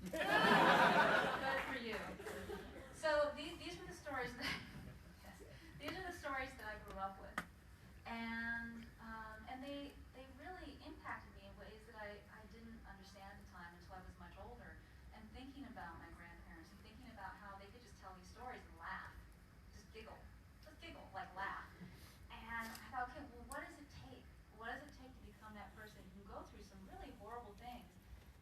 Good for you. So these were the stories that yes, these are the stories that I grew up with, and they really impacted me in ways that I didn't understand at the time until I was much older. And thinking about my grandparents and thinking about how they could just tell these stories and laugh, just giggle, like laugh. And I thought, okay, well, what does it take? What does it take to become that person who can go through some really horrible things,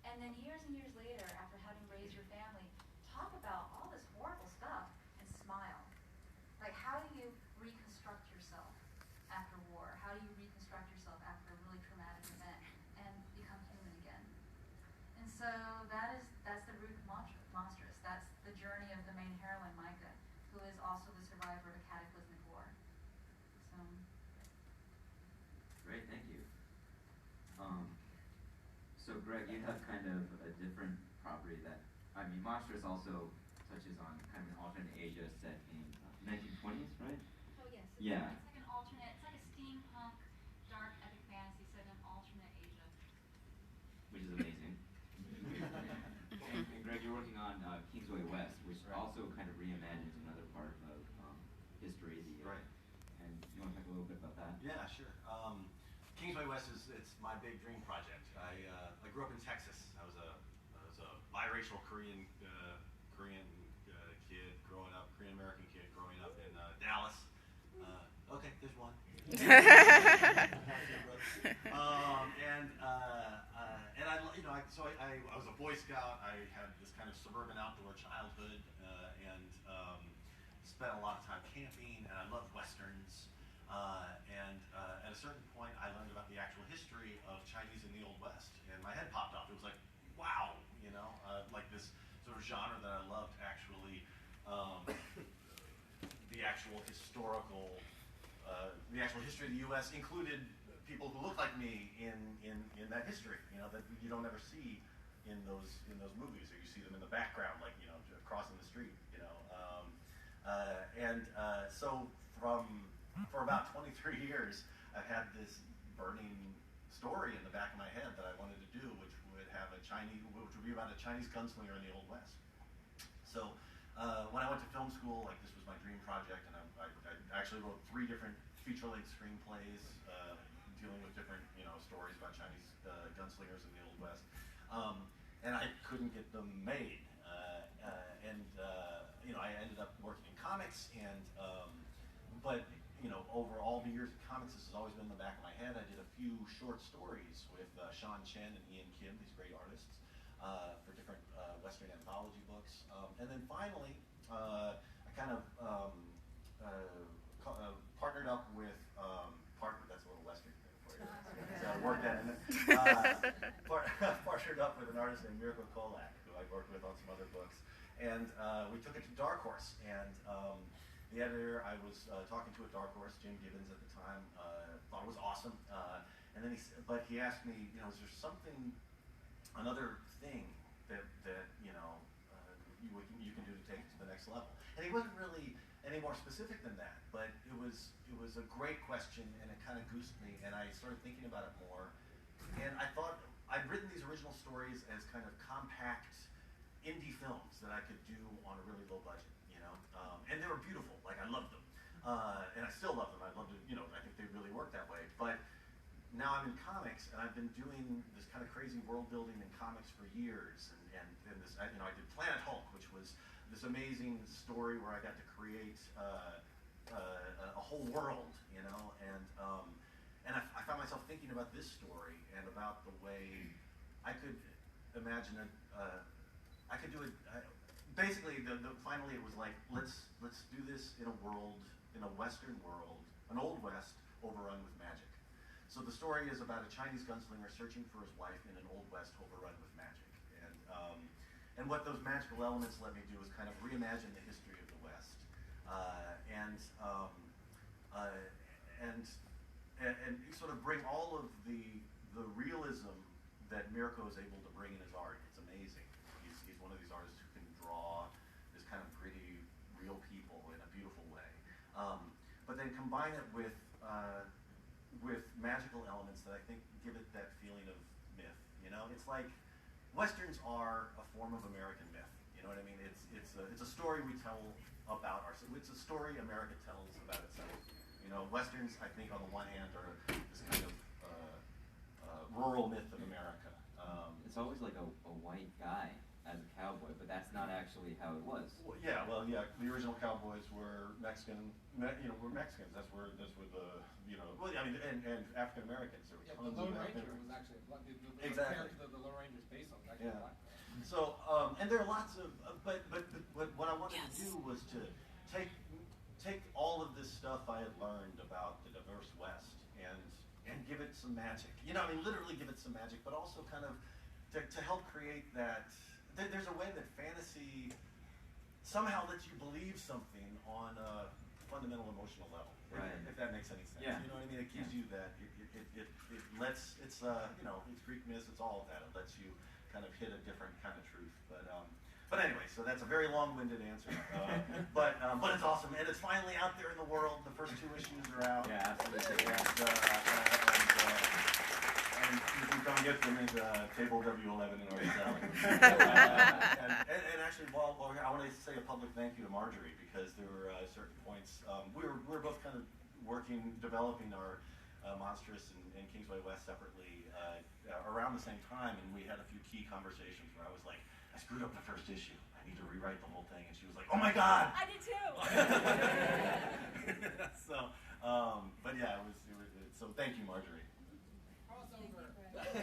and then years and years later, after having raised your family, talk about all this horrible stuff and smile? Like, how do you reconstruct yourself after war? How do you reconstruct yourself after a really traumatic event and become human again? And so that's the root of Monstrous. That's the journey of the main heroine, Micah, who is also the survivor of a cataclysmic war. So. Great, thank you. So Greg, you have kind of a different property that, I mean, Monstrous also touches on kind of an alternate Asia set in 1920s, right? Oh yes. Yeah. It's like an alternate. It's like a steampunk, dark epic fantasy set in alternate Asia. Which is amazing. and Greg, you're working on Kingsway West, which also kind of reimagines another part of history. Right. And you want to talk a little bit about that? Yeah, sure. Kingsway West it's my big dream project. I grew up in Texas. I was a biracial Korean kid growing up, Korean American kid growing up in Dallas. Okay, there's one. I was a Boy Scout. I had this kind of suburban outdoor childhood, and spent a lot of time camping, and I loved westerns. At a certain point, I learned about the actual history of Chinese in the Old West, and my head popped off. It was like, wow, like this sort of genre that I loved actually. The actual history of the U.S. included people who looked like me in that history, that you don't ever see in those movies, or you see them in the background, like crossing the street, So for about 23 years, I've had this burning story in the back of my head that I wanted to do, which would be about a Chinese gunslinger in the Old West. So when I went to film school, this was my dream project, and I actually wrote 3 different feature-length screenplays dealing with different stories about Chinese gunslingers in the Old West, and I couldn't get them made. I ended up working in comics, but over all the years of comics, this has always been in the back of my head. I did a few short stories with Sean Chen and Ian Kim, these great artists, for different Western anthology books. And then finally, I kind of partnered up with, that's a little Western thing for you. So I worked at partnered up with an artist named Mirko Kolak, who I worked with on some other books. And we took it to Dark Horse. And the editor I was talking to at Dark Horse, Jim Gibbons at the time, thought it was awesome. And then he asked me, is there another thing that you can do to take it to the next level? And he wasn't really any more specific than that, but it was a great question, and it kind of goosed me, and I started thinking about it more. And I thought I'd written these original stories as kind of compact indie films that I could do on a really low budget, and they were beautiful. I loved them, and I still love them. I loved it. I think they really work that way. But now I'm in comics, and I've been doing this kind of crazy world building in comics for years, and this, I did Planet Hulk, which was this amazing story where I got to create a whole world, and I found myself thinking about this story and about the way I could imagine it. I could do it. Basically, finally, it was like, let's do this in a Western world, an Old West overrun with magic. So the story is about a Chinese gunslinger searching for his wife in an Old West overrun with magic. And what those magical elements let me do is kind of reimagine the history of the West, and sort of bring all of the realism that Mirko is able to bring in his art. It's amazing. He's one of these artists who can draw this kind of gritty, real people in a beautiful way, but then combine it with magical elements that I think give it that feeling of myth. It's like Westerns are a form of American myth. You know what I mean? It's a story we tell about ourselves. It's a story America tells about itself. You know, Westerns, I think, on the one hand, are this kind of rural myth of America. It's always like a white guy as a cowboy, but that's not actually how it was. Well, yeah, the original cowboys were Mexican. Were Mexicans. That's where the Well, I mean, and African Americans. There were tons the Lone of Ranger African. was actually Exactly. character that the Lone Ranger is based on. Was actually Yeah. black. So, and there are lots of, but what I wanted to do was to take all of this stuff I had learned about the diverse West and give it some magic. You know, I mean, literally give it some magic, but also kind of to help create that. There's a way that fantasy somehow lets you believe something on a fundamental emotional level. Right. If that makes any sense. Yeah. You know what I mean? It gives you that. It lets. It's it's Greek myths. It's all of that. It lets you kind of hit a different kind of truth. But anyway, so that's a very long-winded answer. But it's awesome, and it's finally out there in the world. The first 2 issues are out. Yeah, absolutely. And you can come get them at table W11 in Orange Valley. And actually, I want to say a public thank you to Marjorie, because there were certain points we were both kind of developing our Monstrous and Kingsway West separately around the same time, and we had a few key conversations where I was like, I screwed up the first issue. I need to rewrite the whole thing, and she was like, oh my God! I did too. So, but yeah, it was. So thank you, Marjorie. Crossover. Exactly.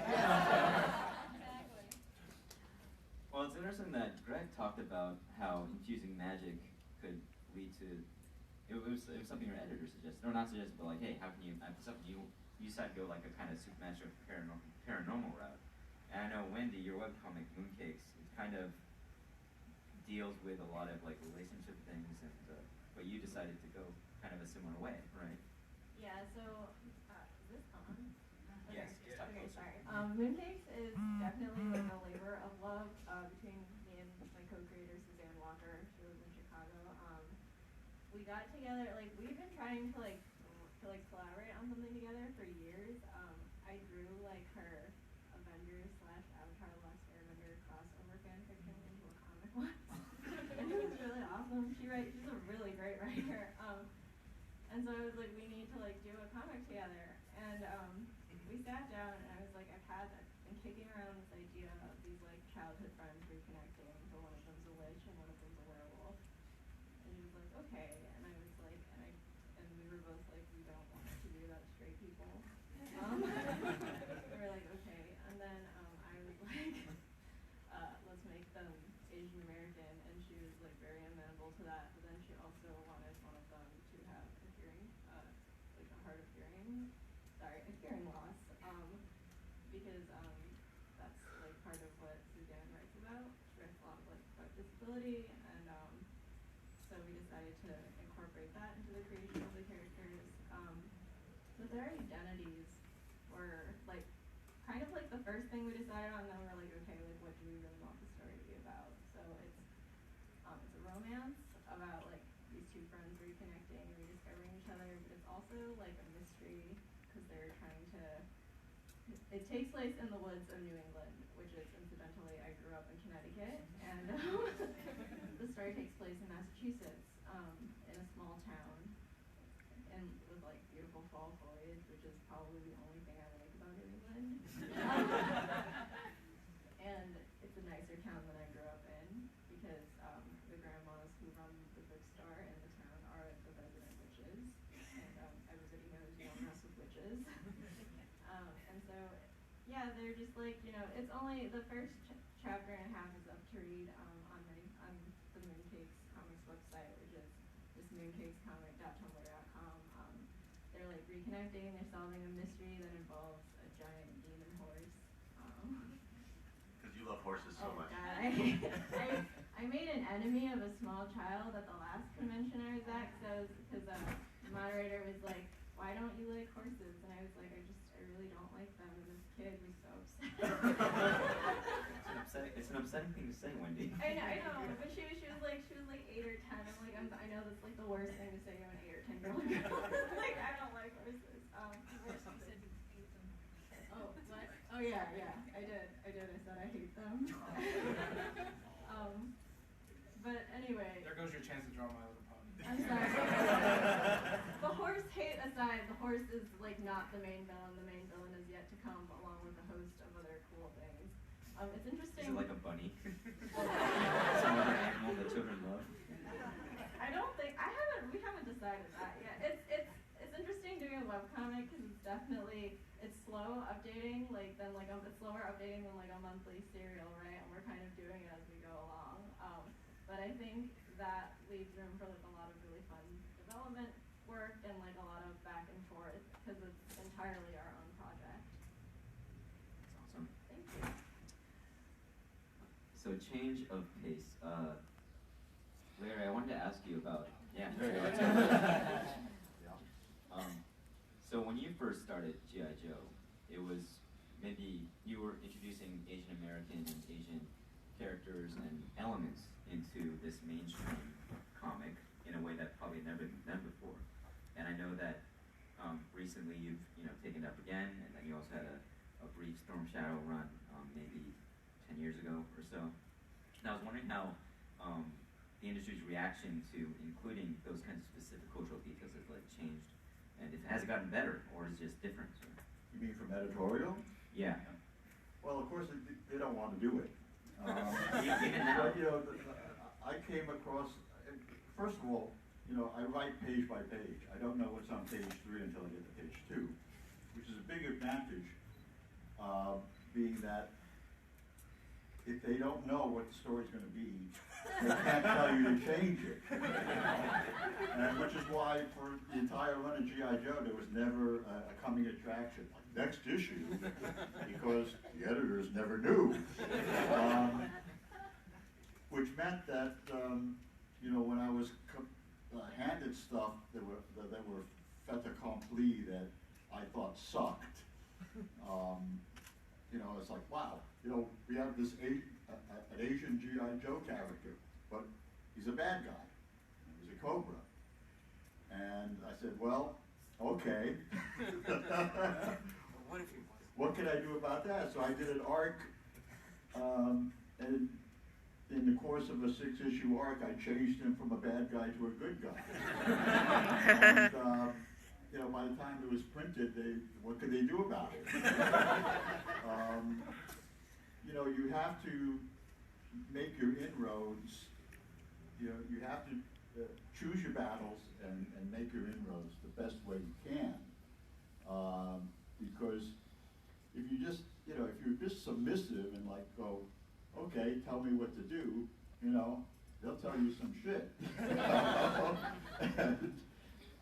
Well, it's interesting that Greg talked about how infusing magic could lead to. It was something your editor suggested, or not suggested, but like, hey, how can you add this up? You decided to go like a kind of supernatural paranormal route. And I know Wendy, your webcomic Mooncakes, it kind of deals with a lot of like relationship things, and but you decided to go kind of a similar way, right? Yeah, so, is this on? Yes, just talk Okay, closer. sorry. Mooncakes is definitely like a labor of love between me and my co-creator, Suzanne Walker. She lives in Chicago. We got together, like, we've been trying to collaborate on something together for years. I drew, like, her Avengers / Avatar The Last Airbender crossover fan fiction into a comic once. And it was really awesome. She's a really great writer. And so I was like, we need to, like, do a comic together. And we sat down, and I was like, I've been kicking around this idea of these, like, childhood friends reconnecting, but one of them's a witch and one of them's a werewolf. And she was like, okay. And I was like, and we were both like, we don't want to do that to straight people. We were like, okay. And then I was like, let's make them Asian American. And she was like very amenable to that. But then she also wanted one of them to have a hearing, like a hard of hearing, a hearing loss. Because that's like part of what Suzanne writes about. She writes a lot of like disability, and so we decided to incorporate that into the creation of the characters. But their identities were like kind of like the first thing we decided on. Then we're like, okay, like what do we really want the story to be about? So it's a romance about like these two friends reconnecting and rediscovering each other, but it's also like a mystery because they're trying to. It takes place in the woods of New England, which is incidentally, I grew up in Connecticut, and the story takes place in Massachusetts, in a small town, and with like beautiful fall foliage, which is probably the only thing I like about New England. And it's a nicer town than I grew up in, because the grandmas who run the bookstore in the town are the resident witches, and everybody knows you don't mess with witches. And so, yeah, they're just like, it's only the first chapter and a half is up to read on the Mooncakes Comics website, which is just mooncakescomic.tumblr.com. They're like reconnecting, they're solving a mystery that involves a giant demon horse. Because you love horses so much. God, I made an enemy of a small child at the last convention I was at, because the moderator was like, why don't you like horses? And I was like, I really don't like them. And this kid was so upset. It's an upsetting thing to say, Wendy. I know, but she was like 8 or 10. I'm like, I know that's like the worst thing to say to an 8 or 10-year-old girl. Like, I don't like horses. Worse, you said you hate them. Oh, what? Oh yeah, I did. I said I hate them. It's Is interesting. it like a bunny? Some other animal that children love? We haven't decided that yet. It's interesting doing a webcomic because it's slow updating, it's slower updating than like a monthly serial, right? And we're kind of doing it as we go along. But I think that leaves room for like a lot of really fun development work and like a lot of back and forth because it's entirely our own project. That's awesome. Thank you. So change of pace. Larry, I wanted to ask you about, yeah, there you go. So when you first started G.I. Joe, it was maybe you were introducing Asian American and Asian characters and elements into this mainstream comic in a way that probably never been done before. And I know that recently you've taken it up again, and then you also had a brief Storm Shadow run maybe 10 years ago or so. And I was wondering how the industry's reaction to including those kinds of specific cultural details has like changed, and if it has gotten better or is just different. So. You mean from editorial? Yeah. Well, of course they don't want to do it. Even now. But, I came across. First of all, I write page by page. I don't know what's on page 3 until I get to page 2, which is a big advantage, being that if they don't know what the story's going to be, they can't tell you to change it. And which is why for the entire run of G.I. Joe, there was never a coming attraction, like next issue, because the editors never knew. Which meant that, when I was handed stuff that were fait accompli that I thought sucked, it's like, wow, we have this an Asian G.I. Joe character, but he's a bad guy. He's a Cobra. And I said, well, okay. What if he was? What can I do about that? So I did an arc, and in the course of a 6-issue arc, I changed him from a bad guy to a good guy. And, by the time it was printed, what could they do about it? You have to make your inroads. You have to choose your battles and make your inroads the best way you can. Because if you're just submissive and like go, okay, tell me what to do, they'll tell you some shit.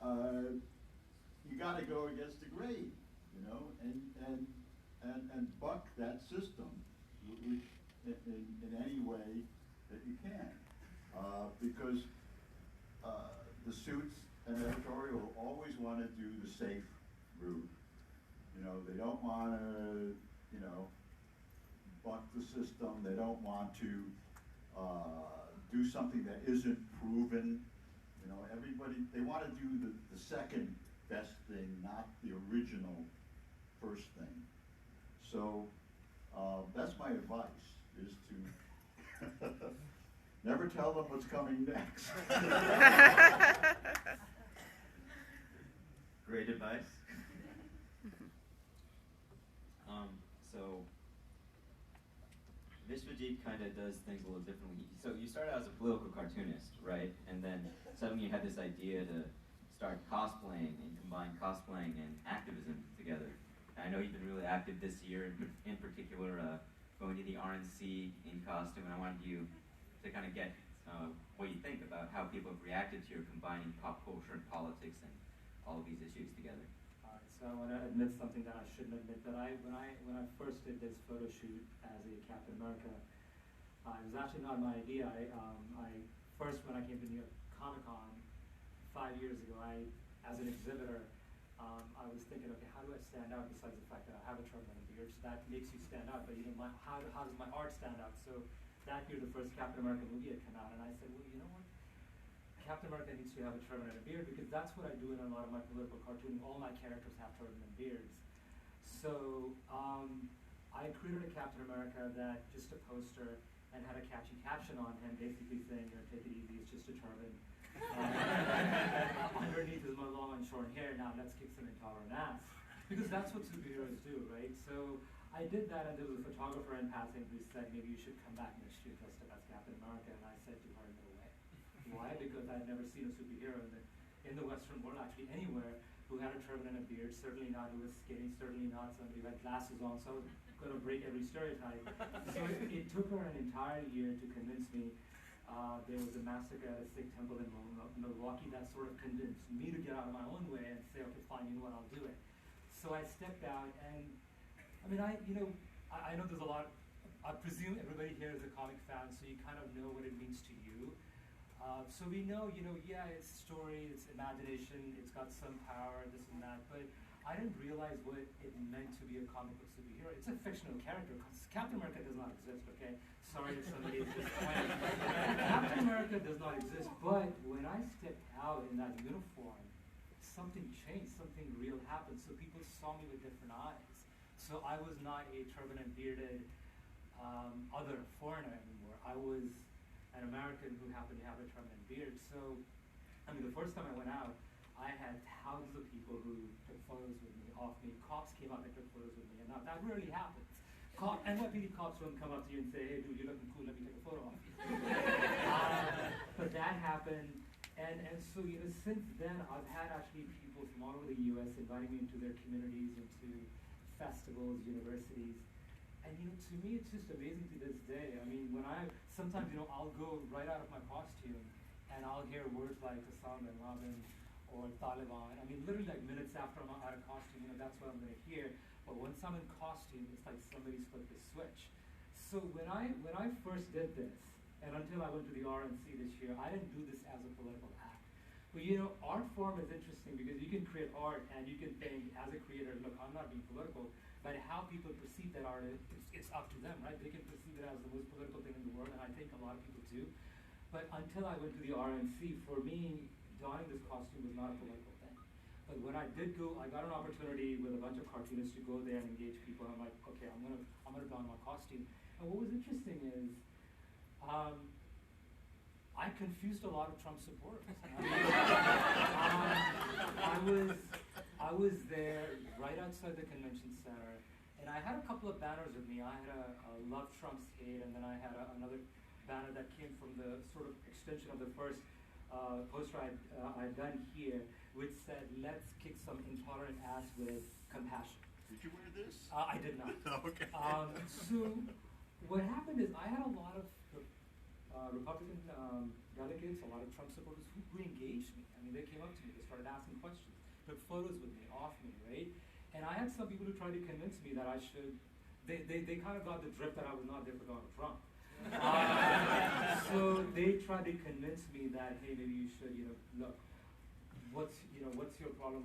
And, you got to go against the grain, and buck that system in any way that you can, because the suits and editorial always want to do the safe route. They don't want to, buck the system. They don't want to do something that isn't proven. They want to do the second best thing, not the original first thing. So that's my advice, is to never tell them what's coming next. Great advice. So Vishwajit kind of does things a little differently. So you started out as a political cartoonist, right? And then suddenly you had this idea to start cosplaying and combine cosplaying and activism together. And I know you've been really active this year, in particular going to the RNC in costume, and I wanted you to kind of get what you think about how people have reacted to your combining pop culture and politics and all of these issues together. So I want to admit something that I shouldn't admit, that when I first did this photo shoot as a Captain America, it was actually not my idea. First, when I came to New York Comic Con 5 years ago, as an exhibitor, I was thinking, okay, how do I stand out besides the fact that I have a turban and a beard? So that makes you stand out, but how does my art stand out? So that year, the first Captain America movie had come out, and I said, well, you know what? Captain America needs to have a turban and a beard, because that's what I do in a lot of my political cartooning. All my characters have turban and beards. So I created a Captain America that just a poster and had a catchy caption on him, basically saying, take it easy, it's just a turban. Underneath is my long and short hair. Now let's kick some intolerant ass, because that's what superheroes do, right? So I did that, and there was a photographer in passing who said, maybe you should come back next year dressed up as Captain America, and I said to her, no way. Why? Because I'd never seen a superhero in the Western world, actually anywhere, who had a turban and a beard, certainly not who was skinny, certainly not somebody who had glasses on, so I was going to break every stereotype. So it took her an entire year to convince me. There was a massacre at a Sikh temple in Milwaukee that sort of convinced me to get out of my own way and say, okay, fine, you know what, I'll do it. So I stepped out, and I mean, I know there's a lot. I presume everybody here is a comic fan, so you kind of know what it means to you. So we know, yeah, it's story, it's imagination, it's got some power, this and that, but I didn't realize what it meant to be a comic book superhero. It's a fictional character, because Captain America does not exist, okay? Sorry if somebody is disappointed. Captain America does not exist, but when I stepped out in that uniform, something changed, something real happened, so people saw me with different eyes. So I was not a turban and bearded other foreigner anymore. I was an American who happened to have a turban and beard. So, I mean, the first time I went out, I had thousands of people who took photos with me, off me. Cops came up and took photos with me, and now that rarely happens. NYPD cops don't come up to you and say, hey, dude, you're looking cool, let me take a photo of you. But that happened, and so, since then, I've had actually people from all over the U.S. inviting me into their communities, into festivals, universities. And to me, it's just amazing to this day. I mean, sometimes, I'll go right out of my costume and I'll hear words like Osama bin Laden or Taliban. I mean, literally like minutes after I'm out of costume, that's what I'm going to hear. But once I'm in costume, it's like somebody's flipped the switch. So when I first did this, and until I went to the RNC this year, I didn't do this as a political act. But art form is interesting because you can create art and you can think as a creator, look, I'm not being political, but how people perceive that art, it's up to them, right? They can perceive it as the most political thing in the world, and I think a lot of people do. But until I went to the RNC, for me, donning this costume was not a political thing. But when I did go, I got an opportunity with a bunch of cartoonists to go there and engage people. I'm like, okay, I'm gonna don my costume. And what was interesting is, I confused a lot of Trump supporters. I was there right outside the convention center, and I had a couple of banners with me. I had a Love Trump's Hate, and then I had another banner that came from the sort of extension of the first poster I'd done here, which said, let's kick some intolerant ass with compassion. Did you wear this? I did not. Okay. So what happened is I had a lot of Republican delegates, a lot of Trump supporters who engaged me. I mean, they came up to me, they started asking questions, took photos with me, off me, right? And I had some people who tried to convince me that I should, they kind of got the drift that I was not there for Donald Trump. So they tried to convince me that, hey, maybe you should, look, what's your problem?